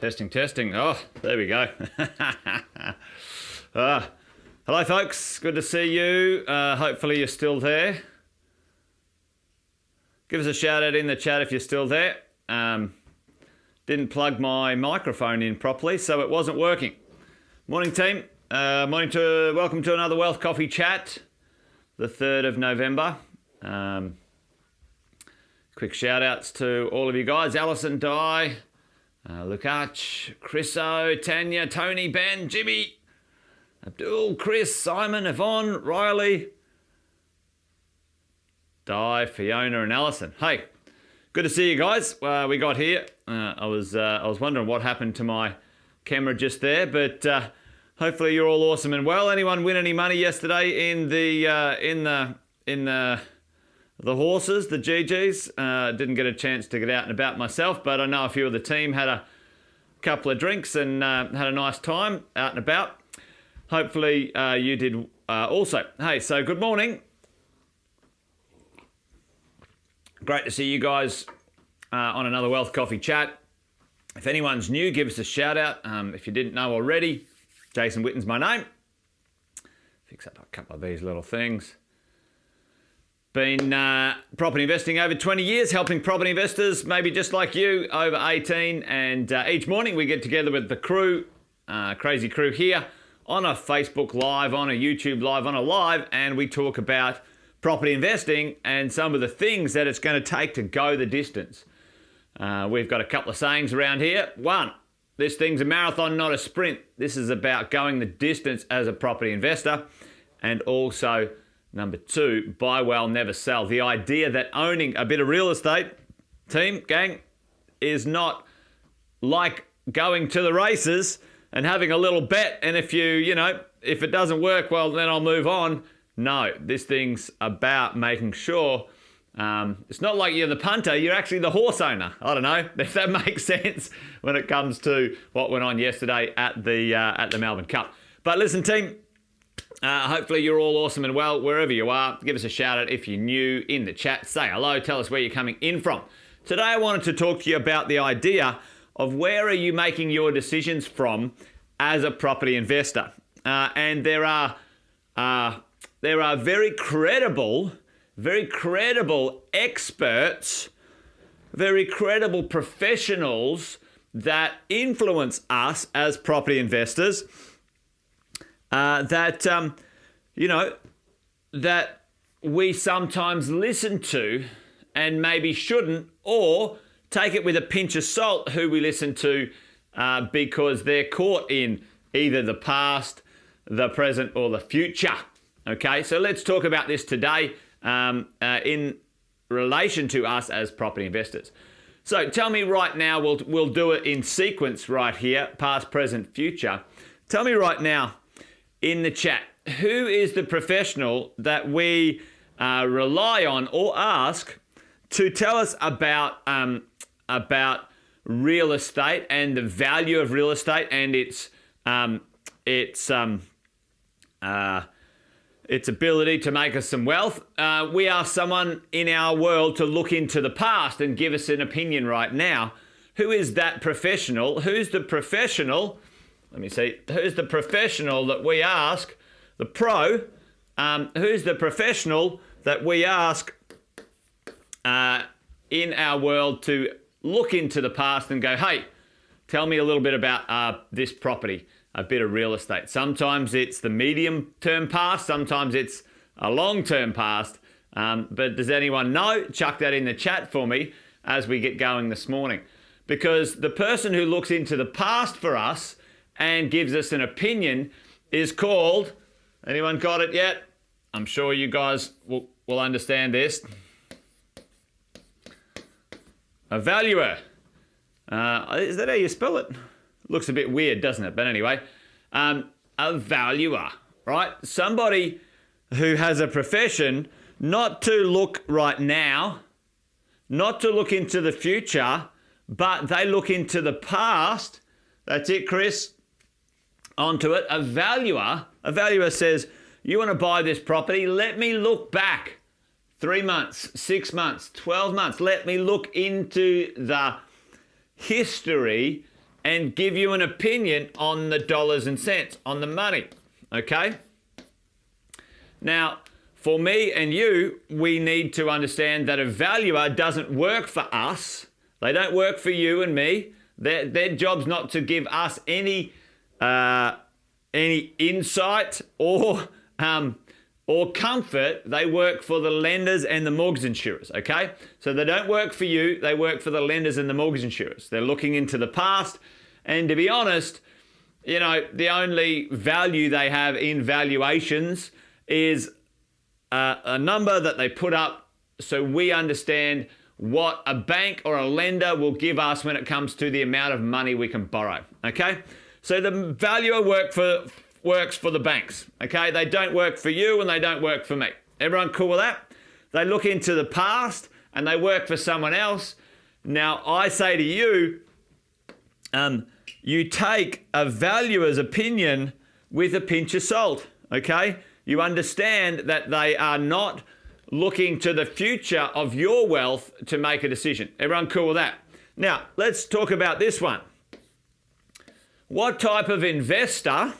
Testing, testing. Oh, there we go. Hello, folks. Good to see you. Hopefully you're still there. Give us a shout out in the chat if you're still there. Didn't plug my microphone in properly, so it wasn't working. Morning, team. Welcome to another Wealth Coffee Chat, the 3rd of November. Quick shout outs to all of you guys. Alison, Di, Lukács, Chriso, Tanya, Tony, Ben, Jimmy, Abdul, Chris, Simon, Yvonne, Riley, Di, Fiona and Alison. Hey, good to see you guys. We got here. I was wondering what happened to my camera just there, but hopefully you're all awesome and well. Anyone win any money yesterday in the horses, the GGs? Didn't get a chance to get out and about myself, but I know a few of the team had a couple of drinks and had a nice time out and about. Hopefully you did also. Hey, so good morning. Great to see you guys on another Wealth Coffee Chat. If anyone's new, give us a shout out. If you didn't know already, Jason Witten's my name. Fix up a couple of these little things. Been property investing over 20 years, helping property investors, maybe just like you, over 18. And each morning we get together with the crew, crazy crew here, on a Facebook Live, on a YouTube Live, on a live, and we talk about property investing and some of the things that it's going to take to go the distance. We've got a couple of sayings around here. One, this thing's a marathon, not a sprint. This is about going the distance as a property investor. And also, number two, buy well, never sell. The idea that owning a bit of real estate, team, gang, is not like going to the races and having a little bet. And if if it doesn't work, well, then I'll move on. No, this thing's about making sure it's not like you're the punter, you're actually the horse owner. I don't know if that makes sense when it comes to what went on yesterday at the Melbourne Cup. But listen, team, hopefully you're all awesome and well wherever you are. Give us a shout out if you're new in the chat. Say hello, tell us where you're coming in from. Today I wanted to talk to you about the idea of where are you making your decisions from as a property investor. And there are very credible experts, very credible professionals that influence us as property investors that we sometimes listen to and maybe shouldn't, or take it with a pinch of salt who we listen to because they're caught in either the past, the present, or the future. Okay, so let's talk about this today in relation to us as property investors. So tell me right now, we'll do it in sequence right here, past, present, future. Tell me right now in the chat, who is the professional that we rely on or ask to tell us about real estate and the value of real estate and its ability to make us some wealth. We ask someone in our world to look into the past and give us an opinion right now. Who is that professional? Who's the professional? Let me see. Who's the professional that we ask? The pro. Who's the professional that we ask in our world to look into the past and go, hey, tell me a little bit about this property, a bit of real estate. Sometimes it's the medium-term past. Sometimes it's a long-term past. But does anyone know? Chuck that in the chat for me as we get going this morning. Because the person who looks into the past for us and gives us an opinion is called, anyone got it yet? I'm sure you guys will understand this. A valuer. Is that how you spell it? Looks a bit weird, doesn't it? But anyway, a valuer, right? Somebody who has a profession not to look right now, not to look into the future, but they look into the past. That's it, Chris. Onto it. A valuer says, you want to buy this property? Let me look back 3 months, 6 months, 12 months. Let me look into the history and give you an opinion on the dollars and cents, on the money, okay? Now, for me and you, we need to understand that a valuer doesn't work for us. They don't work for you and me. Their job's not to give us any insight or comfort. They work for the lenders and the mortgage insurers, okay? So they don't work for you. They work for the lenders and the mortgage insurers. They're looking into the past. And to be honest, you know, the only value they have in valuations is a number that they put up so we understand what a bank or a lender will give us when it comes to the amount of money we can borrow, okay? So the valuer works for the banks, okay? They don't work for you and they don't work for me. Everyone cool with that? They look into the past and they work for someone else. Now, I say to you, you take a valuer's opinion with a pinch of salt, okay? You understand that they are not looking to the future of your wealth to make a decision. Everyone cool with that? Now, let's talk about this one. What type of investor,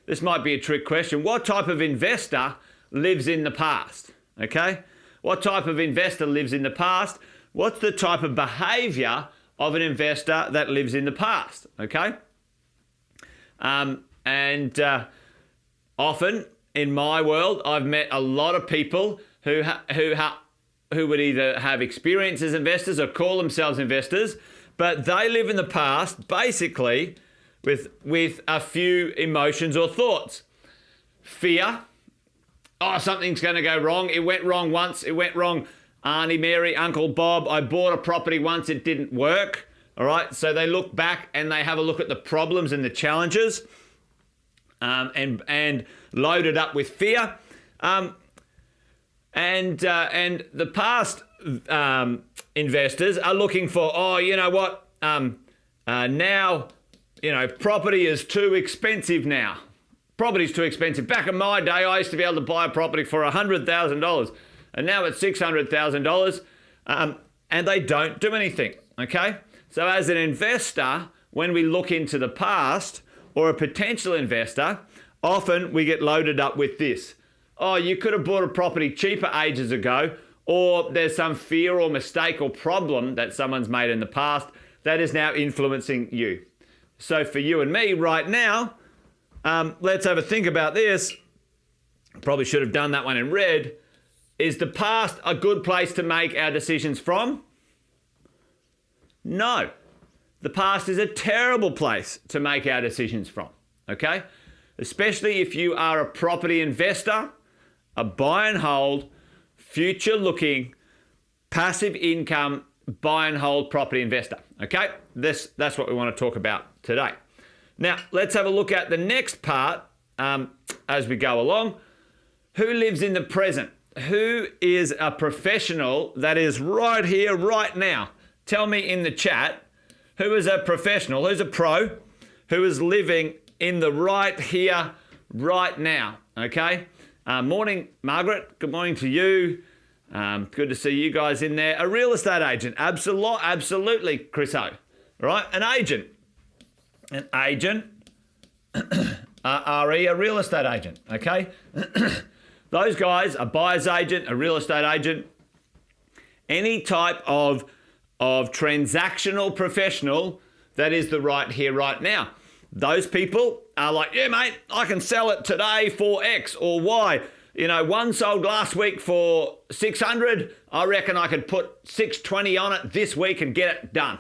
this might be a trick question, what type of investor lives in the past, okay? What type of investor lives in the past? What's the type of behavior of an investor that lives in the past, okay? Often in my world, I've met a lot of people who would either have experience as investors or call themselves investors, but they live in the past basically with a few emotions or thoughts. Fear. Oh, something's going to go wrong. It went wrong once. It went wrong. Auntie Mary, Uncle Bob, I bought a property once. It didn't work. All right. So they look back and they have a look at the problems and the challenges and load it up with fear. And the past investors are looking for, oh, you know what? Now, you know, property is too expensive now. Property's too expensive. Back in my day, I used to be able to buy a property for $100,000, and now it's $600,000, and they don't do anything, okay? So as an investor, when we look into the past, or a potential investor, often we get loaded up with this. Oh, you could have bought a property cheaper ages ago, or there's some fear or mistake or problem that someone's made in the past that is now influencing you. So for you and me right now, let's have a think about this. Probably should have done that one in red. Is the past a good place to make our decisions from? No. The past is a terrible place to make our decisions from, okay? Especially if you are a property investor, a buy and hold, future looking, passive income, buy and hold property investor, okay? That's what we want to talk about today. Now, let's have a look at the next part as we go along. Who lives in the present? Who is a professional that is right here, right now? Tell me in the chat, who is a professional, who's a pro, who is living in the right here, right now, okay? Morning, Margaret. Good morning to you. Good to see you guys in there. A real estate agent. Absolutely, Chris O. Right? An agent. An agent. RE, a real estate agent, okay? Those guys, a buyer's agent, a real estate agent, any type of transactional professional that is the right here, right now. Those people are like, yeah, mate, I can sell it today for X or Y. You know, one sold last week for 600. I reckon I could put 620 on it this week and get it done.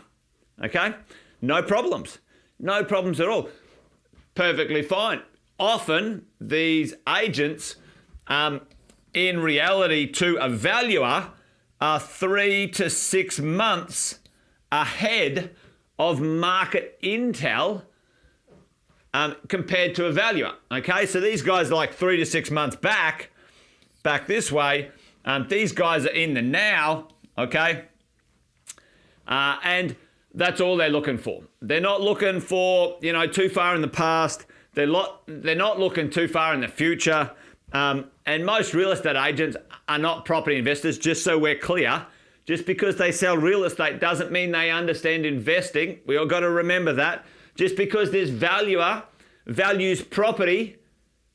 Okay? No problems. No problems at all. Perfectly fine. Often these agents, in reality to a valuer, are 3 to 6 months ahead of market intel compared to a valuer. Okay, so these guys are like 3 to 6 months back this way. These guys are in the now, okay? And that's all they're looking for. They're not looking for, you know, too far in the past. They're not looking too far in the future. And most real estate agents are not property investors, just so we're clear. Just because they sell real estate doesn't mean they understand investing. We all got to remember that. Just because this valuer values property,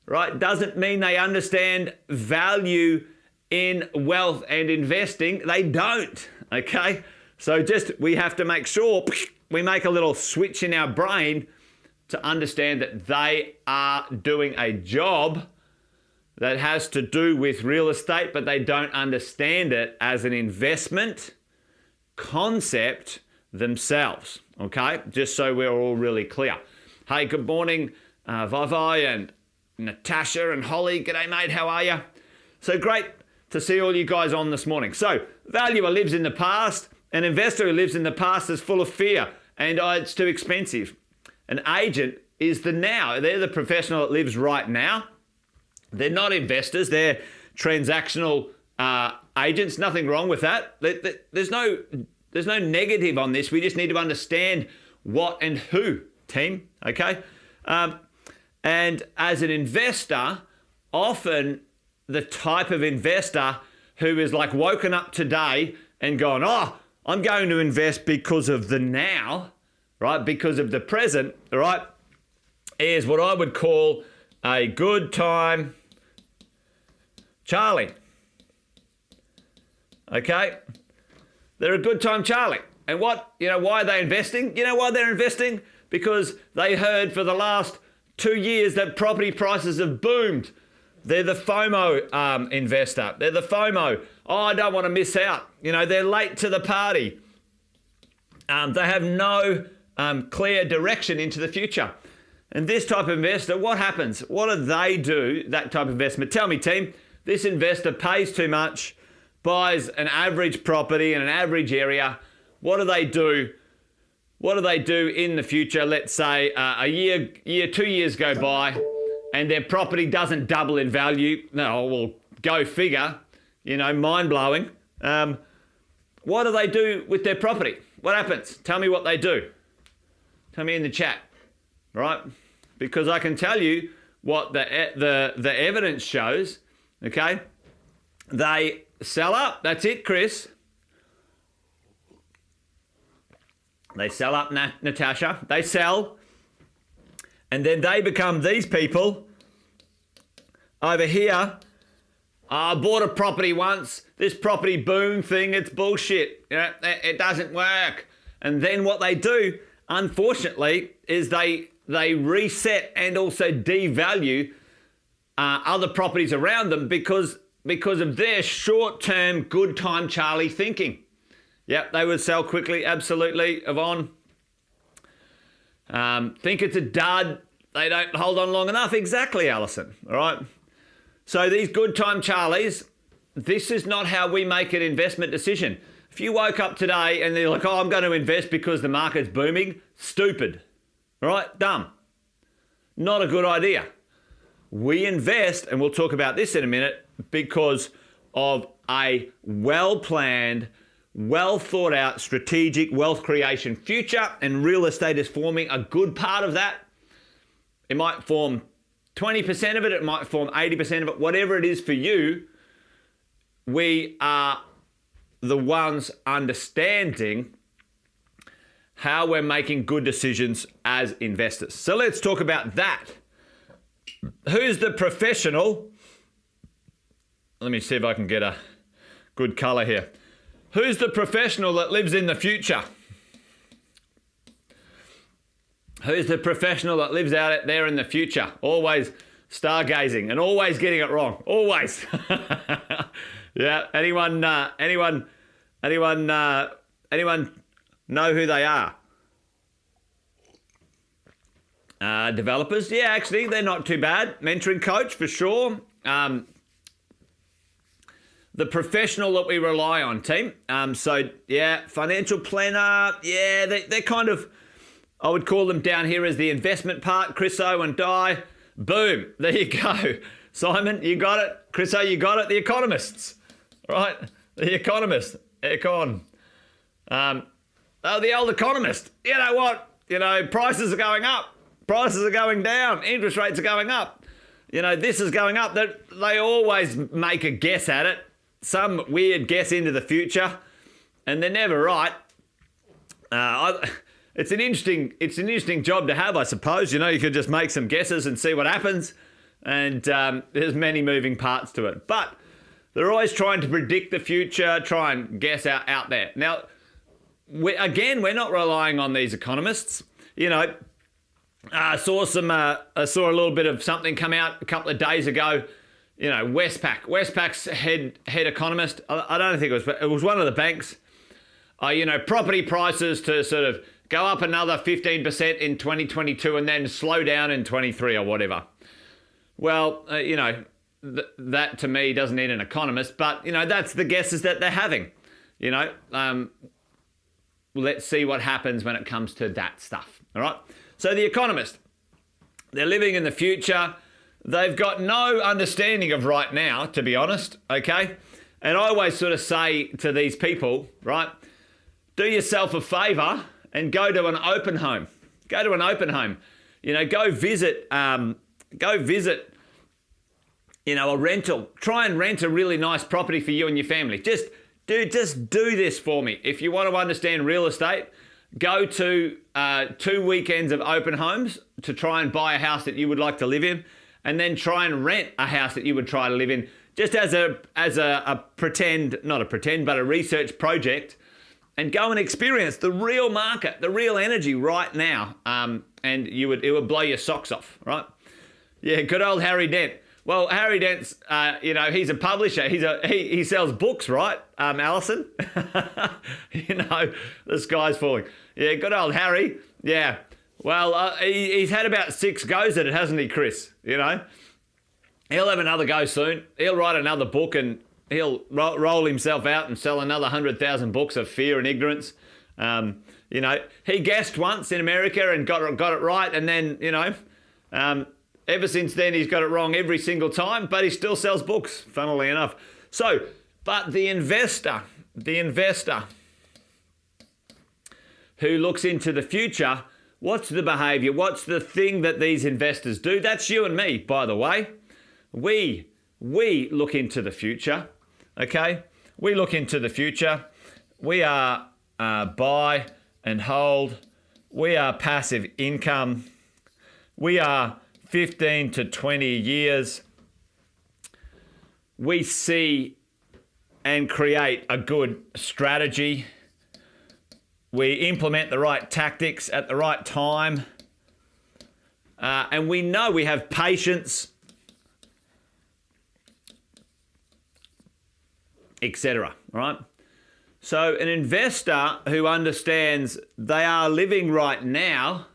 right, doesn't mean they understand value in wealth and investing. They don't, okay? So we have to make sure we make a little switch in our brain to understand that they are doing a job that has to do with real estate, but they don't understand it as an investment concept themselves, okay? Just so we're all really clear. Hey, good morning, Vivai and Natasha and Holly. G'day, mate. How are you? So great to see all you guys on this morning. So, valuer lives in the past. An investor who lives in the past is full of fear and it's too expensive. An agent is the now. They're the professional that lives right now. They're not investors. They're transactional agents. Nothing wrong with that. There's no negative on this. We just need to understand what and who, team, okay? And as an investor, often the type of investor who is like woken up today and gone, oh, I'm going to invest because of the now, right? Because of the present, all right? Is what I would call a good time Charlie. Okay? They're a good time Charlie. And why are they investing? You know why they're investing? Because they heard for the last 2 years that property prices have boomed. They're the FOMO investor. They're the FOMO. Oh, I don't want to miss out. They're late to the party. They have no clear direction into the future. And this type of investor, what happens? What do they do, that type of investment? Tell me, team. This investor pays too much, buys an average property in an average area. What do they do? What do they do in the future? Let's say a year, 2 years go by and their property doesn't double in value. No, well, go figure, mind blowing. What do they do with their property? What happens? Tell me what they do. Tell me in the chat, right? Because I can tell you what the evidence shows, okay? They sell up. That's it, Chris. They sell up, Natasha. They sell. And then they become these people over here. I bought a property once. This property boom thing, it's bullshit. It doesn't work. And then what they do, unfortunately, is they reset and also devalue other properties around them because of their short-term good time Charlie thinking. Yep, they would sell quickly, absolutely, Yvonne. Think it's a dud. They don't hold on long enough. Exactly, Alison. All right. So these good time Charlies, this is not how we make an investment decision. If you woke up today and they're like, oh, I'm going to invest because the market's booming, stupid. All right, dumb. Not a good idea. We invest, and we'll talk about this in a minute, because of a well-planned, well-thought-out strategic wealth creation future, and real estate is forming a good part of that. It might form 20% of it, it might form 80% of it, whatever it is for you. We are the ones understanding how we're making good decisions as investors. So let's talk about that. Who's the professional? Let me see if I can get a good color here. Who's the professional that lives in the future? Who's the professional that lives out there in the future? Always stargazing and always getting it wrong. Always. Yeah. Anyone know who they are? Developers. Yeah, actually, they're not too bad. Mentoring coach for sure. The professional that we rely on, team. So yeah, financial planner. Yeah, they're kind of, I would call them down here as the investment part. Chriso and Di. Boom. There you go. Simon, you got it. Chriso, you got it. The economists. Right? The economist. Econ. The old economist. You know what? Prices are going up. Prices are going down. Interest rates are going up. This is going up. They always make a guess at it. Some weird guess into the future. and they're never right. It's an interesting job to have, I suppose. You know, you could just make some guesses and see what happens, and there's many moving parts to it. But they're always trying to predict the future, try and guess out there. Now, we're not relying on these economists. You know, I saw a little bit of something come out a couple of days ago. You know, Westpac's head economist. I don't think it was one of the banks. You know, property prices to sort of go up another 15% in 2022 and then slow down in 23 or whatever. Well, you know, that to me doesn't need an economist, but, you know, that's the guesses that they're having. You know, let's see what happens when it comes to that stuff. All right. So the economist, they're living in the future. They've got no understanding of right now, to be honest. Okay. And I always sort of say to these people, right, do yourself a favor and go to an open home. Go to an open home. You know, go visit, you know, a rental. Try and rent a really nice property for you and your family. Just do this for me. If you want to understand real estate, go to 2 weekends of open homes to try and buy a house that you would like to live in, and then try and rent a house that you would try to live in, just as a research project, and go and experience the real market, the real energy right now, and it would blow your socks off, right? Yeah, good old Harry Dent. Well, Harry Dent's, you know, he's a publisher. He sells books, right, Alison? You know, the sky's falling. Yeah, good old Harry. Yeah. Well, he's had about 6 goes at it, hasn't he, Chris? You know, he'll have another go soon. He'll write another book and he'll roll himself out and sell another 100,000 books of fear and ignorance. You know, he guessed once in America and got it right, and then, you know, ever since then, he's got it wrong every single time, but he still sells books, funnily enough. So, but the investor who looks into the future, what's the behavior? What's the thing that these investors do? That's you and me, by the way. We look into the future, okay? We look into the future. We are buy and hold. We are passive income. We are 15 to 20 years. We see and create a good strategy. We implement the right tactics at the right time. And we know we have patience, etc. Right? So an investor who understands they are living right now,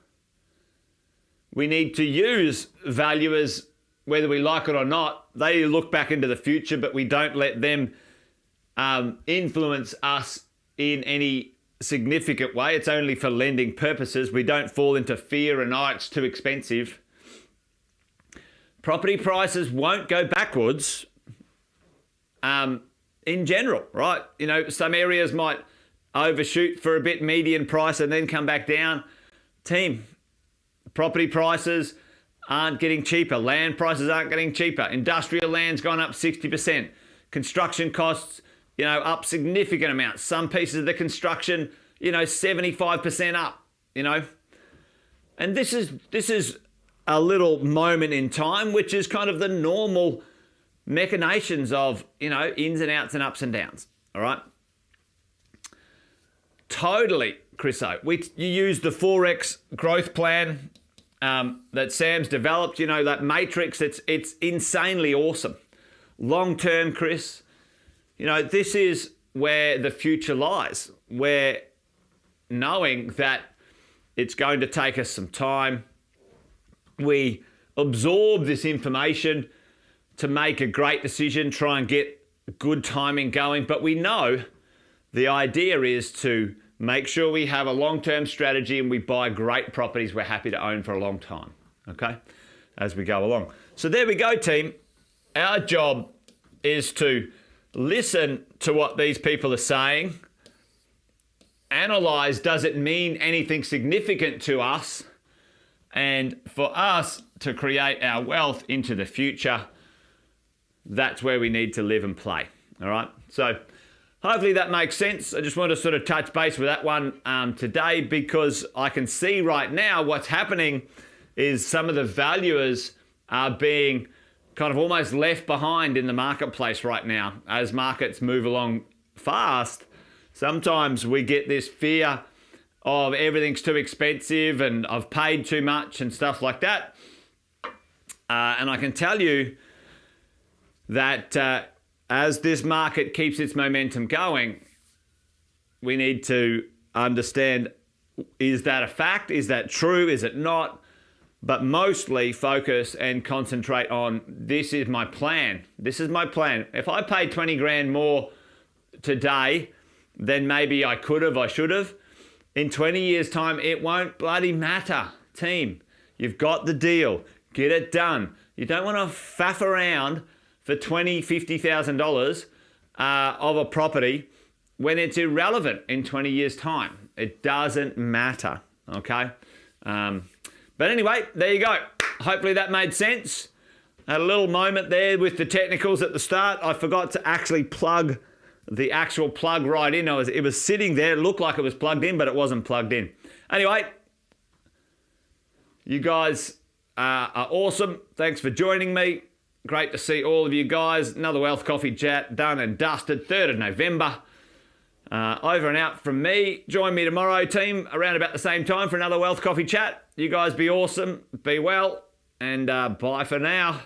we need to use valuers, whether we like it or not. They look back into the future, but we don't let them influence us in any significant way. It's only for lending purposes. We don't fall into fear and, oh, it's too expensive. Property prices won't go backwards in general, right? You know, some areas might overshoot for a bit, median price, and then come back down. Team, property prices aren't getting cheaper. Land prices aren't getting cheaper. Industrial land's gone up 60%. Construction costs, you know, up significant amounts. Some pieces of the construction, you know, 75% up, you know. And this is a little moment in time, which is kind of the normal machinations of, you know, ins and outs and ups and downs, all right? Totally, Chriso. You use the 4X growth plan that Sam's developed, you know, that matrix. It's insanely awesome. Long term, Chris, you know, this is where the future lies. We're knowing that it's going to take us some time. We absorb this information to make a great decision, try and get good timing going. But we know the idea is to make sure we have a long-term strategy and we buy great properties we're happy to own for a long time, okay, as we go along. So there we go, team. Our job is to listen to what these people are saying, analyze, does it mean anything significant to us, and for us to create our wealth into the future. That's where we need to live and play, all right? So hopefully that makes sense. I just want to sort of touch base with that one today, because I can see right now what's happening is some of the valuers are being kind of almost left behind in the marketplace right now. As markets move along fast, sometimes we get this fear of everything's too expensive and I've paid too much and stuff like that. And I can tell you that as this market keeps its momentum going, we need to understand, is that a fact? Is that true? Is it not? But mostly focus and concentrate on, this is my plan. This is my plan. If I paid 20 grand more today, then maybe I could have, I should have. In 20 years' time, it won't bloody matter. Team, you've got the deal. Get it done. You don't want to faff around for $20,000, $50,000 of a property when it's irrelevant in 20 years' time. It doesn't matter, okay? But anyway, there you go. Hopefully that made sense. Had a little moment there with the technicals at the start. I forgot to actually plug the actual plug right in. It was sitting there. It looked like it was plugged in, but it wasn't plugged in. Anyway, you guys are awesome. Thanks for joining me. Great to see all of you guys. Another Wealth Coffee chat done and dusted. 3rd of November. Over and out from me. Join me tomorrow, team, around about the same time for another Wealth Coffee chat. You guys be awesome, be well, and bye for now.